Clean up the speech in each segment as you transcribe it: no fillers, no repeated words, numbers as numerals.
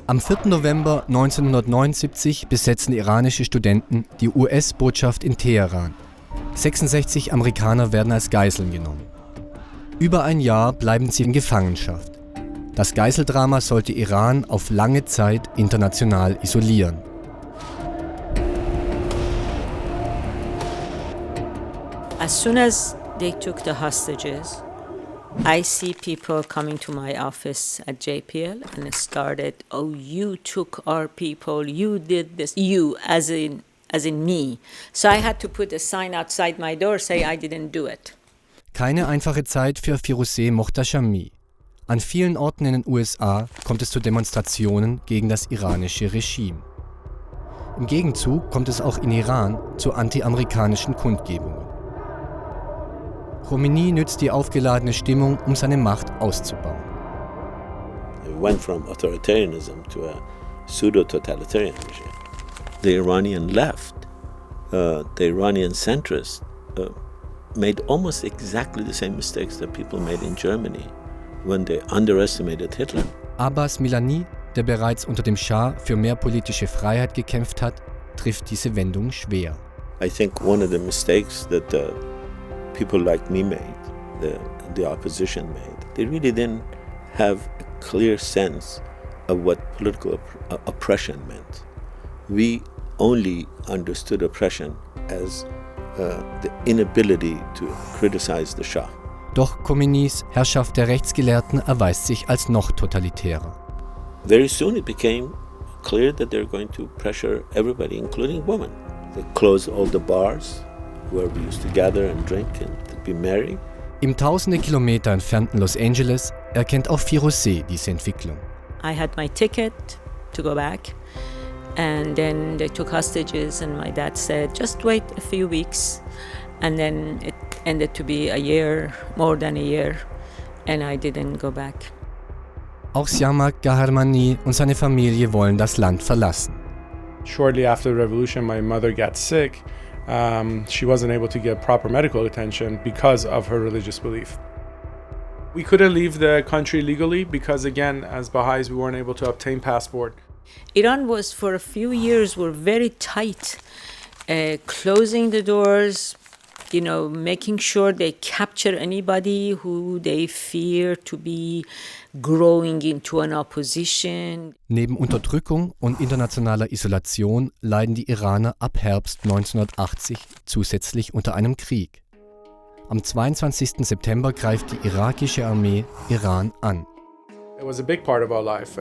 Am 4. November 1979 besetzen iranische Studenten die US-Botschaft in Teheran. 66 Amerikaner werden als Geiseln genommen. Über ein Jahr bleiben sie in Gefangenschaft. Das Geiseldrama sollte Iran auf lange Zeit international isolieren. As soon as they took the hostages, I see people coming to my office at JPL and it started, oh, you took our people, you did this, you as in me. So I had to put a sign outside my door say I didn't do it. Keine einfache Zeit für Firuzeh Mohtashami. An vielen Orten in den USA kommt es zu Demonstrationen gegen das iranische Regime. Im Gegenzug kommt es auch in Iran zu anti-amerikanischen Kundgebungen. Khomeini nützt die aufgeladene Stimmung, um seine Macht auszubauen. It went from authoritarianism to a pseudo-totalitarian regime. The Iranian left, the Iranian centrists, made almost exactly the same mistakes that people made in Germany when they underestimated Hitler. Abbas Milani, der bereits unter dem Schah für mehr politische Freiheit gekämpft hat, trifft diese Wendung schwer. I think one of the mistakes that people like me made, the opposition made, they really didn't have a clear sense of what political oppression meant. We only understood oppression as the inability to criticize the Shah. Doch Khomeinis Herrschaft der Rechtsgelehrten erweist sich als noch totalitärer. Very soon it became clear that they're going to pressure everybody, including women. They closed all the bars where we used to gather and drink and be merry. Im tausende Kilometer entfernten Los Angeles erkennt auch Firuzeh diese Entwicklung. I had my ticket to go back and then they took hostages and my dad said just wait a few weeks and then it ended to be a year, more than a year, and I didn't go back. Auch Siamak Gaharmani und seine Familie wollen das Land verlassen. Shortly after the revolution, my mother got sick. She wasn't able to get proper medical attention because of her religious belief. We couldn't leave the country legally because, again, as Baha'is, we weren't able to obtain passport. Iran was, for a few years, were very tight, closing the doors, making sure they capture anybody who they fear to be growing into an opposition. Neben Unterdrückung und internationaler Isolation leiden die Iraner ab Herbst 1980 zusätzlich unter einem Krieg. Am 22. September greift die irakische Armee Iran an. It was a big part of our life.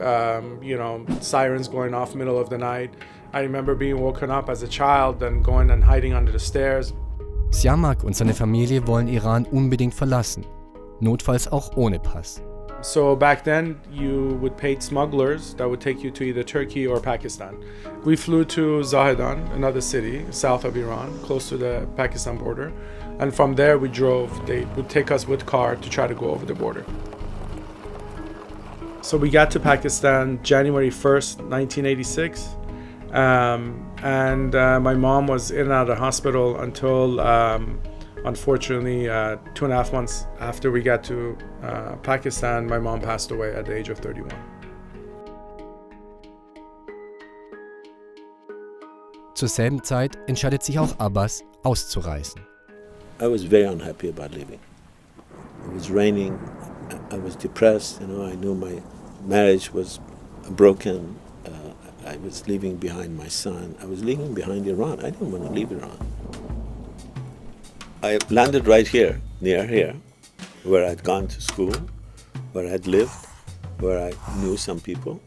Sirens going off middle of the night. I remember being woken up as a child and going and hiding under the stairs. Siamak und seine Familie wollen Iran unbedingt verlassen, notfalls auch ohne Pass. So back then you would pay smugglers that would take you to either Turkey or Pakistan. We flew to Zahedan, another city south of Iran, close to the Pakistan border, and from there we drove. They would take us with car to try to go over the border. So we got to Pakistan January 1st, 1986. My mom was in and out of the hospital until, unfortunately, 2.5 months after we got to Pakistan, my mom passed away at the age of 31. Zur selben Zeit entscheidet sich auch Abbas, auszureisen. I was very unhappy about leaving. It was raining, I was depressed, I knew my marriage was broken. I was leaving behind my son. I was leaving behind Iran. I didn't want to leave Iran. I landed right here, near here, where I'd gone to school, where I'd lived, where I knew some people.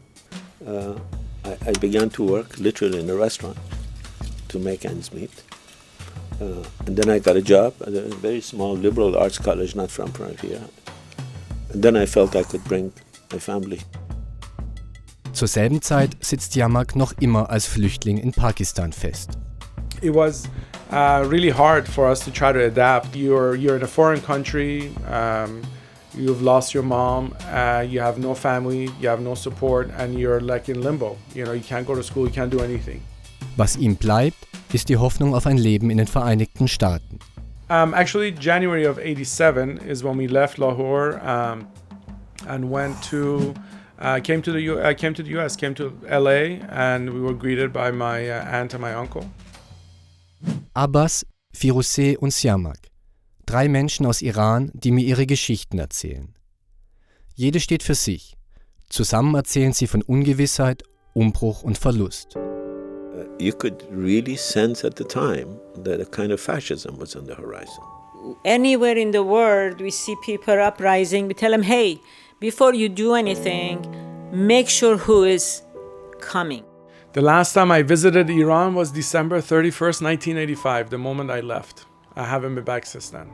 I began to work literally in a restaurant to make ends meet. And then I got a job at a very small liberal arts college not far from here. And then I felt I could bring my family. Zur selben Zeit sitzt Siamak noch immer als Flüchtling in Pakistan fest. It was really hard for us to try to adapt. You're in a foreign country. You've lost your mom. You have no family. You have no support, and you're like in limbo. You can't go to school. You can't do anything. Was ihm bleibt, ist die Hoffnung auf ein Leben in den Vereinigten Staaten. Actually, January of '87 is when we left Lahore and went to I came to the US, came to LA, and we were greeted by my aunt and my uncle. Abbas, Firuzeh und Siamak. 3 Menschen aus Iran, die mir ihre Geschichten erzählen. Jede steht für sich. Zusammen erzählen sie von Ungewissheit, Umbruch und Verlust. You could really sense at the time that a kind of fascism was on the horizon. Anywhere in the world we see people uprising, we tell them, hey, before you do anything, make sure who is coming. The last time I visited Iran was December 31st, 1985, the moment I left. I haven't been back since then.